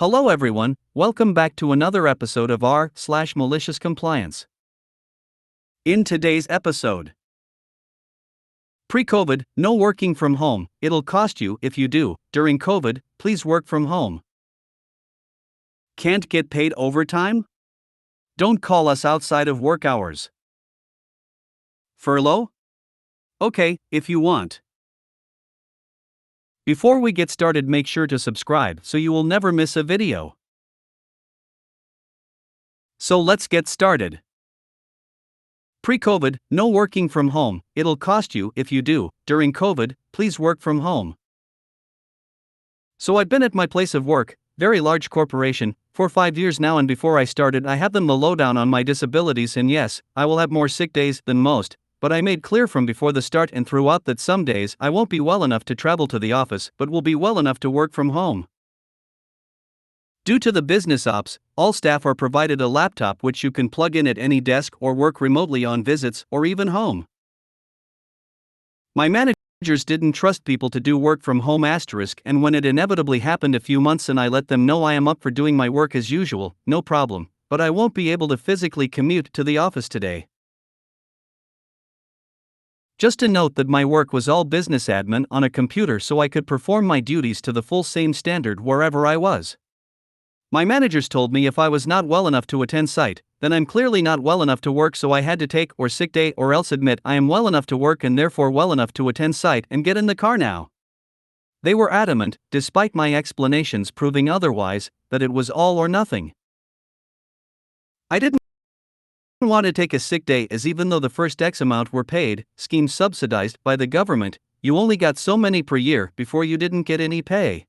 Hello everyone, welcome back to another episode of r/Malicious Compliance. In today's episode, pre-COVID, no working from home, it'll cost you if you do. During COVID, please work from home. Can't get paid overtime? Don't call us outside of work hours. Furlough? Okay, if you want. Before we get started, make sure to subscribe so you will never miss a video. So let's get started. Pre-COVID, no working from home, it'll cost you if you do. During COVID, please work from home. So I've been at my place of work, very large corporation, for 5 years now, and before I started I had them the lowdown on my disabilities, and yes, I will have more sick days than most. But I made clear from before the start and throughout that some days I won't be well enough to travel to the office but will be well enough to work from home. Due to the business ops, all staff are provided a laptop which you can plug in at any desk or work remotely on visits or even home. My managers didn't trust people to do work from home *, and when it inevitably happened a few months and I let them know I am up for doing my work as usual, no problem, but I won't be able to physically commute to the office today. Just a note that my work was all business admin on a computer, so I could perform my duties to the full same standard wherever I was. My managers told me if I was not well enough to attend site, then I'm clearly not well enough to work, so I had to take or sick day or else admit I am well enough to work and therefore well enough to attend site and get in the car now. They were adamant, despite my explanations proving otherwise, that it was all or nothing. I didn't want to take a sick day, as even though the first X amount were paid, scheme subsidized by the government, you only got so many per year before you didn't get any pay.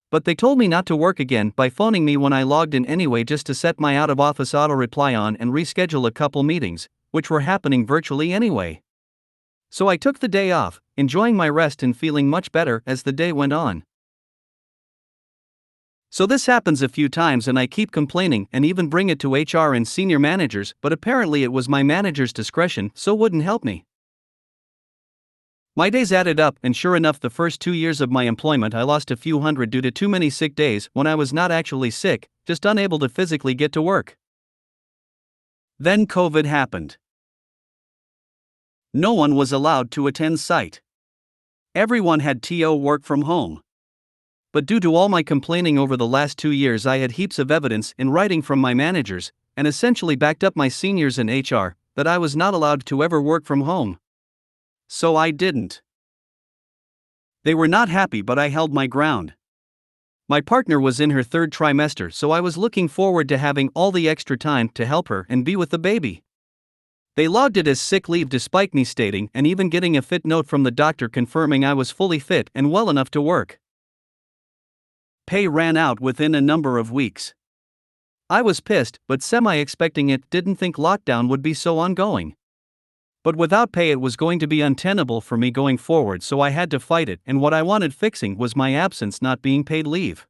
But they told me not to work again by phoning me when I logged in anyway, just to set my out-of-office auto-reply on and reschedule a couple meetings, which were happening virtually anyway. So I took the day off, enjoying my rest and feeling much better as the day went on. So this happens a few times and I keep complaining and even bring it to HR and senior managers, but apparently it was my manager's discretion, so wouldn't help me. My days added up, and sure enough, the first 2 years of my employment I lost a few hundred due to too many sick days when I was not actually sick, just unable to physically get to work. Then COVID happened. No one was allowed to attend site. Everyone had TO work from home. But due to all my complaining over the last 2 years, I had heaps of evidence in writing from my managers, and essentially backed up my seniors in HR, that I was not allowed to ever work from home. So I didn't. They were not happy, but I held my ground. My partner was in her 3rd trimester, so I was looking forward to having all the extra time to help her and be with the baby. They logged it as sick leave despite me stating and even getting a fit note from the doctor confirming I was fully fit and well enough to work. Pay ran out within a number of weeks. I was pissed, but semi-expecting it, didn't think lockdown would be so ongoing. But without pay it was going to be untenable for me going forward, so I had to fight it, and what I wanted fixing was my absence not being paid leave.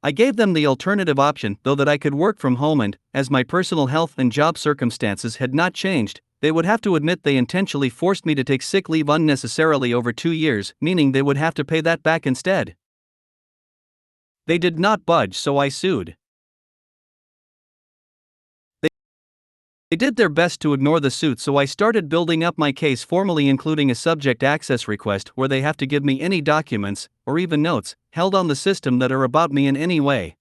I gave them the alternative option, though, that I could work from home, and, as my personal health and job circumstances had not changed, they would have to admit they intentionally forced me to take sick leave unnecessarily over 2 years, meaning they would have to pay that back instead. They did not budge, so I sued. They did their best to ignore the suit, so I started building up my case formally, including a subject access request where they have to give me any documents, or even notes, held on the system that are about me in any way.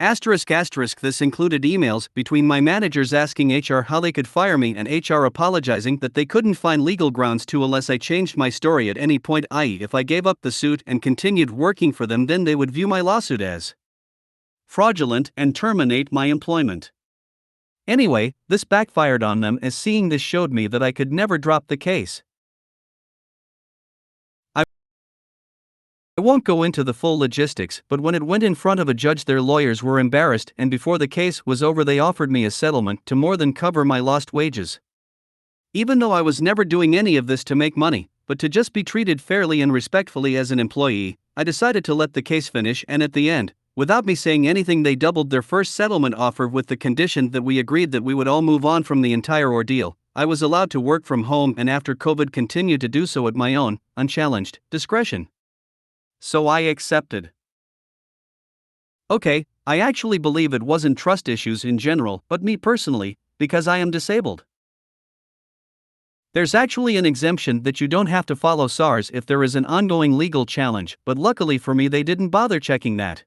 This included emails between my managers asking HR how they could fire me and HR apologizing that they couldn't find legal grounds to unless I changed my story at any point, i.e. if I gave up the suit and continued working for them, then they would view my lawsuit as fraudulent and terminate my employment. Anyway, this backfired on them, as seeing this showed me that I could never drop the case. I won't go into the full logistics, but when it went in front of a judge, their lawyers were embarrassed, and before the case was over they offered me a settlement to more than cover my lost wages. Even though I was never doing any of this to make money, but to just be treated fairly and respectfully as an employee, I decided to let the case finish, and at the end, without me saying anything, they doubled their first settlement offer with the condition that we agreed that we would all move on from the entire ordeal. I was allowed to work from home, and after COVID continued to do so at my own, unchallenged, discretion. So I accepted. Okay, I actually believe it wasn't trust issues in general, but me personally, because I am disabled. There's actually an exemption that you don't have to follow SARS if there is an ongoing legal challenge, but luckily for me they didn't bother checking that.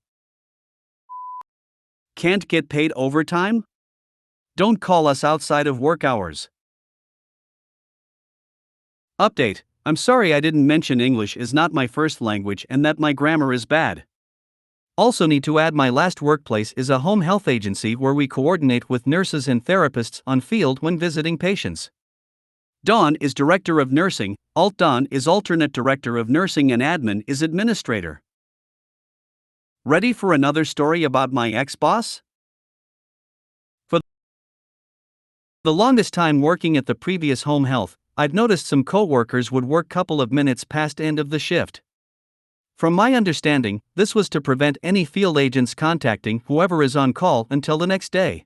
Can't get paid overtime? Don't call us outside of work hours. Update: I'm sorry I didn't mention English is not my first language and that my grammar is bad. Also need to add my last workplace is a home health agency where we coordinate with nurses and therapists on field when visiting patients. Dawn is Director of Nursing, Alt Dawn is Alternate Director of Nursing and Admin is Administrator. Ready for another story about my ex-boss? For the longest time working at the previous home health, I'd noticed some co-workers would work couple of minutes past end of the shift. From my understanding, this was to prevent any field agents contacting whoever is on call until the next day.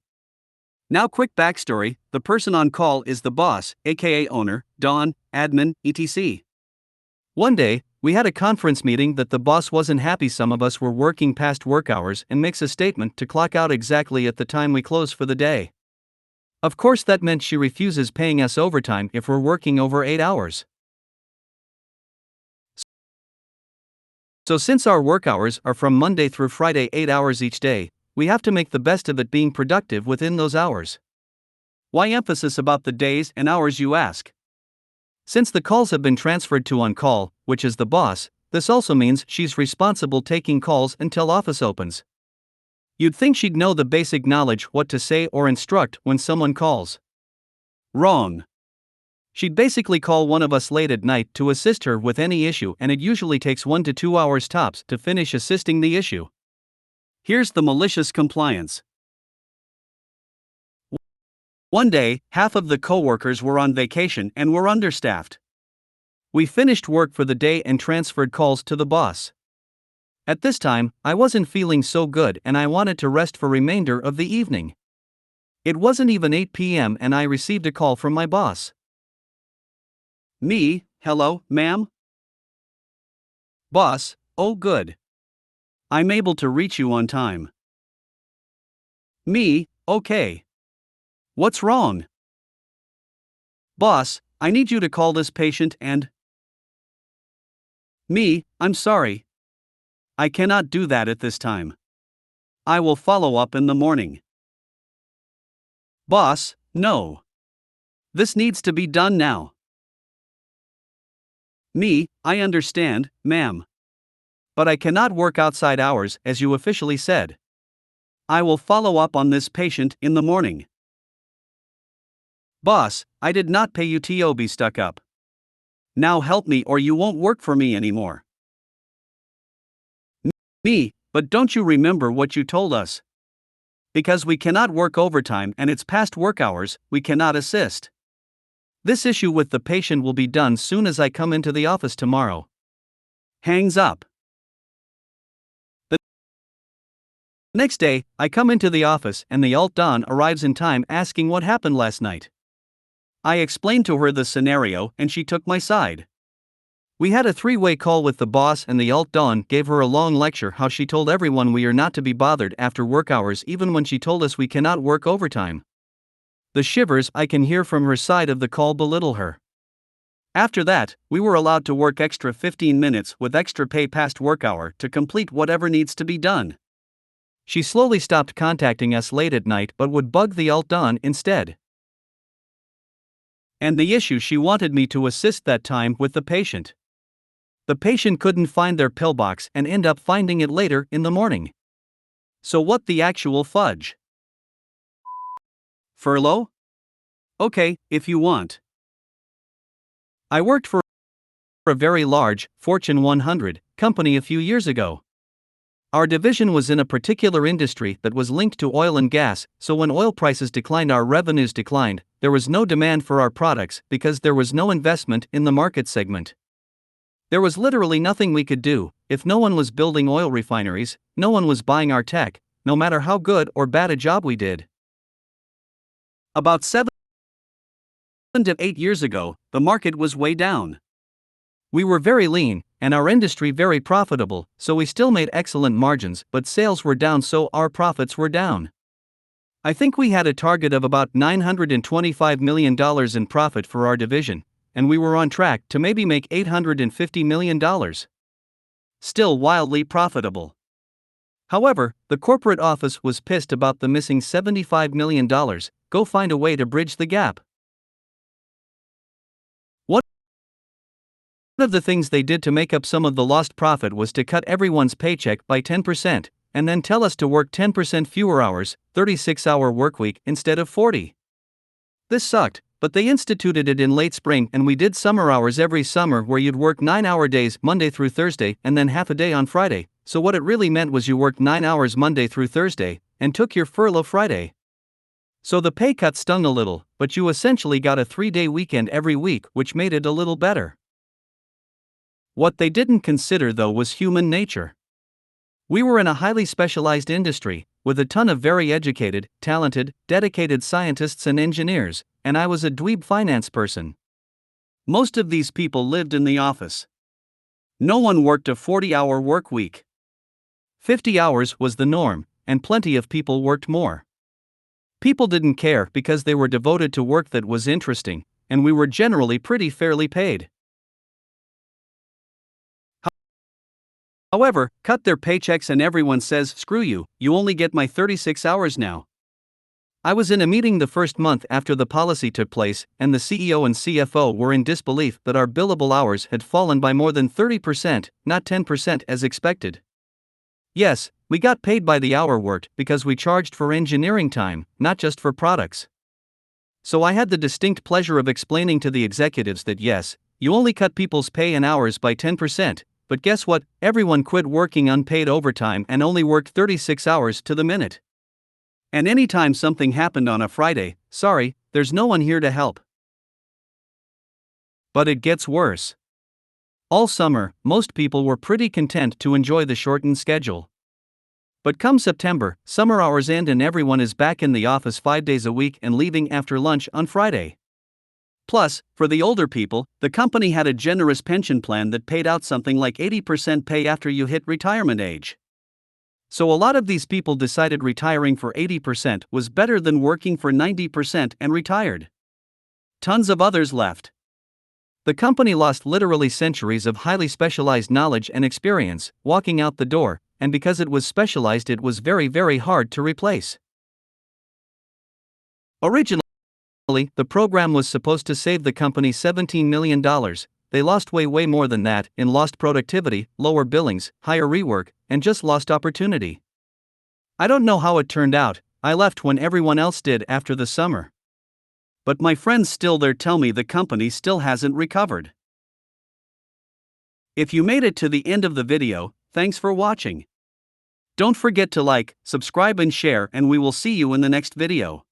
Now quick backstory, the person on call is the boss, aka owner, Dawn, admin, etc. One day, we had a conference meeting that the boss wasn't happy some of us were working past work hours and makes a statement to clock out exactly at the time we close for the day. Of course that meant she refuses paying us overtime if we're working over 8 hours. So since our work hours are from Monday through Friday 8 hours each day, we have to make the best of it being productive within those hours. Why emphasis about the days and hours, you ask? Since the calls have been transferred to on-call, which is the boss, this also means she's responsible taking calls until office opens. You'd think she'd know the basic knowledge what to say or instruct when someone calls. Wrong. She'd basically call one of us late at night to assist her with any issue, and it usually takes 1 to 2 hours tops to finish assisting the issue. Here's the malicious compliance. One day, half of the co-workers were on vacation and were understaffed. We finished work for the day and transferred calls to the boss. At this time, I wasn't feeling so good and I wanted to rest for remainder of the evening. It wasn't even 8 p.m. and I received a call from my boss. Me, hello, ma'am? Boss, oh good. I'm able to reach you on time. Me, okay. What's wrong? Boss, I need you to call this patient and... Me, I'm sorry. I cannot do that at this time. I will follow up in the morning. Boss, no. This needs to be done now. Me, I understand, ma'am. But I cannot work outside hours as you officially said. I will follow up on this patient in the morning. Boss, I did not pay you to be stuck up. Now help me or you won't work for me anymore. Me, but don't you remember what you told us? Because we cannot work overtime and it's past work hours, we cannot assist. This issue with the patient will be done soon as I come into the office tomorrow. Hangs up. The next day, I come into the office and the Alt Dawn arrives in time asking what happened last night. I explained to her the scenario and she took my side. We had a 3-way call with the boss and the Alt Dawn gave her a long lecture how she told everyone we are not to be bothered after work hours even when she told us we cannot work overtime. The shivers I can hear from her side of the call belittle her. After that, we were allowed to work extra 15 minutes with extra pay past work hour to complete whatever needs to be done. She slowly stopped contacting us late at night but would bug the Alt Dawn instead. And the issue she wanted me to assist that time with the patient. The patient couldn't find their pillbox and end up finding it later in the morning. So what the actual fudge? Furlough? Okay, if you want. I worked for a very large, Fortune 100, company a few years ago. Our division was in a particular industry that was linked to oil and gas, so when oil prices declined our revenues declined, there was no demand for our products because there was no investment in the market segment. There was literally nothing we could do. If no one was building oil refineries, no one was buying our tech, no matter how good or bad a job we did. About 7 to 8 years ago, the market was way down. We were very lean, and our industry very profitable, so we still made excellent margins, but sales were down, so our profits were down. I think we had a target of about $925 million in profit for our division, and we were on track to maybe make $850 million. Still wildly profitable. However, the corporate office was pissed about the missing $75 million. Go find a way to bridge the gap. One of the things they did to make up some of the lost profit was to cut everyone's paycheck by 10%, and then tell us to work 10% fewer hours, 36-hour workweek instead of 40. This sucked, but they instituted it in late spring, and we did summer hours every summer where you'd work 9-hour days Monday through Thursday and then half a day on Friday. So what it really meant was you worked 9 hours Monday through Thursday and took your furlough Friday. So the pay cut stung a little, but you essentially got a 3-day weekend every week, which made it a little better. What they didn't consider, though, was human nature. We were in a highly specialized industry, with a ton of very educated, talented, dedicated scientists and engineers, and I was a dweeb finance person. Most of these people lived in the office. No one worked a 40-hour work week. 50 hours was the norm, and plenty of people worked more. People didn't care because they were devoted to work that was interesting, and we were generally pretty fairly paid. However, cut their paychecks and everyone says, "Screw you, you only get my 36 hours now." I was in a meeting the first month after the policy took place, and the CEO and CFO were in disbelief that our billable hours had fallen by more than 30%, not 10% as expected. Yes, we got paid by the hour worked because we charged for engineering time, not just for products. So I had the distinct pleasure of explaining to the executives that yes, you only cut people's pay and hours by 10%, but guess what, everyone quit working unpaid overtime and only worked 36 hours to the minute. And anytime something happened on a Friday, sorry, there's no one here to help. But it gets worse. All summer, most people were pretty content to enjoy the shortened schedule. But come September, summer hours end and everyone is back in the office 5 days a week and leaving after lunch on Friday. Plus, for the older people, the company had a generous pension plan that paid out something like 80% pay after you hit retirement age. So a lot of these people decided retiring for 80% was better than working for 90% and retired. Tons of others left. The company lost literally centuries of highly specialized knowledge and experience, walking out the door, and because it was specialized, it was very, very hard to replace. Originally, the program was supposed to save the company $17 million. They lost way more than that in lost productivity, lower billings, higher rework, and just lost opportunity. I don't know how it turned out. I left when everyone else did after the summer. But my friends still there tell me the company still hasn't recovered. If you made it to the end of the video, thanks for watching. Don't forget to like, subscribe and share, and we will see you in the next video.